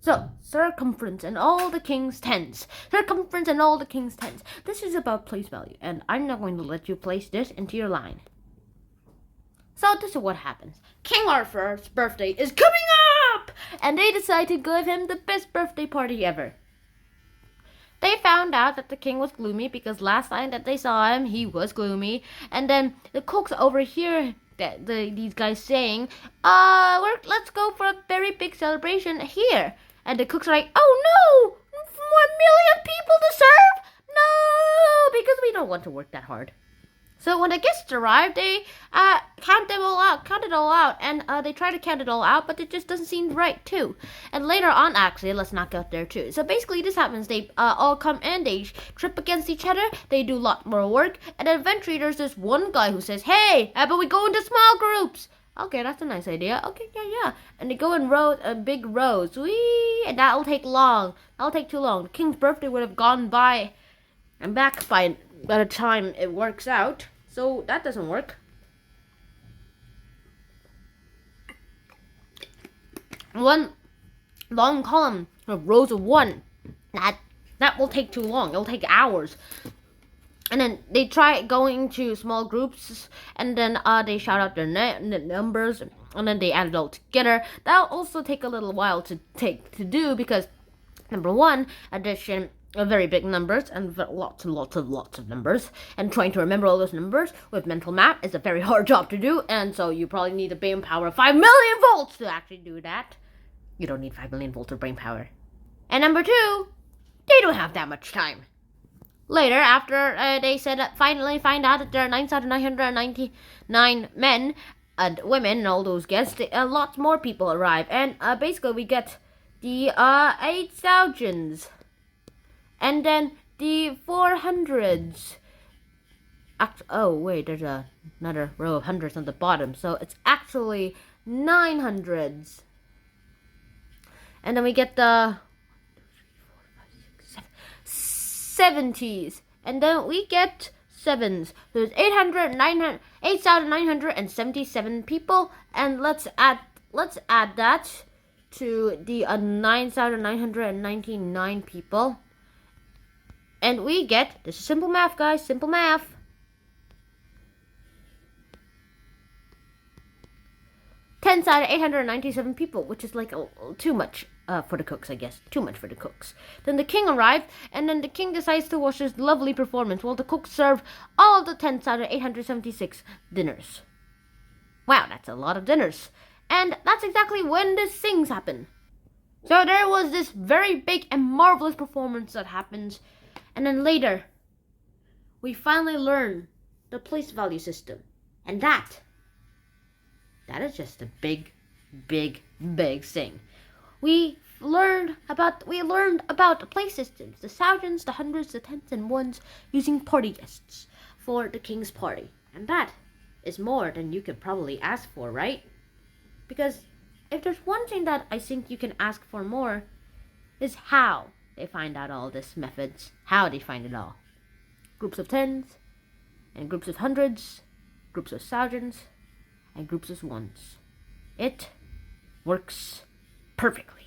So, circumference and all the king's tens. Circumference and all the king's tens. This is about place value, and I'm not going to let you place this into your line. So this is what happens. King Arthur's birthday is coming up! And they decide to give him the best birthday party ever. They found out that the king was gloomy because last time that they saw him, he was gloomy. And then the cooks overhear these guys saying, let's go for a very big celebration here. And the cooks are like, oh no! 1 million people to serve? No! Because we don't want to work that hard. So when the guests arrive, they count it all out, and they try to count it all out, but it just doesn't seem right too. And later on, actually, let's not go there too. So basically, this happens. They all come in, they trip against each other, they do a lot more work, and then eventually there's this one guy who says, "Hey, how about we go into small groups?" Okay, that's a nice idea. Okay, yeah. And they go in rows, big rows. Whee! And that'll take long. That'll take too long. The king's birthday would have gone by and back by the time it works out. So that doesn't work. One long column of rows of one. That will take too long. It'll take hours. And then they try going to small groups, and then they shout out their numbers, and then they add it all together. That'll also take a little while to do because, number one, addition of very big numbers and lots of numbers, and trying to remember all those numbers with mental math is a very hard job to do, and so you probably need a brain power of 5 million volts to actually do that. You don't need 5 million volts of brain power. And number two, they don't have that much time. Later, after they finally find out that there are 9,999 men and women and all those guests, lots more people arrive. And basically we get the 8,000s. And then the 400s. Oh, wait, there's another row of hundreds on the bottom. So it's actually 900s. And then we get the 70s, and then we get sevens. There's 8,977 people, and let's add that to the 9,999 people, and we get, this is simple math, guys, simple math. 10,897 people, which is like too much. For the cooks, I guess. Too much for the cooks. Then the king arrived, and then the king decides to watch this lovely performance while the cooks serve all of the 10,876 dinners. Wow, that's a lot of dinners. And that's exactly when the things happen. So there was this very big and marvelous performance that happens, and then later, we finally learn the place value system. And that is just a big thing. We learned about the place systems, the thousands, the hundreds, the tens, and ones, using party guests for the king's party. And that is more than you could probably ask for, right? Because if there's one thing that I think you can ask for more, is how they find out all these methods. How they find it all. Groups of tens, and groups of hundreds, groups of thousands, and groups of ones. It works perfectly.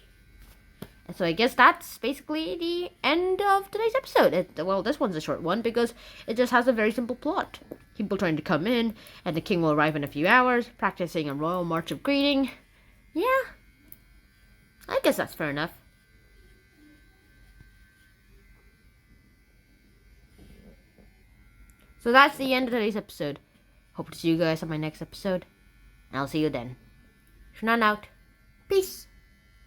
And so I guess that's basically the end of today's episode. Well, this one's a short one because it just has a very simple plot. People trying to come in, and the king will arrive in a few hours, practicing a royal march of greeting. Yeah, I guess that's fair enough. So that's the end of today's episode. Hope to see you guys on my next episode, and I'll see you then. Shunan out. Peace.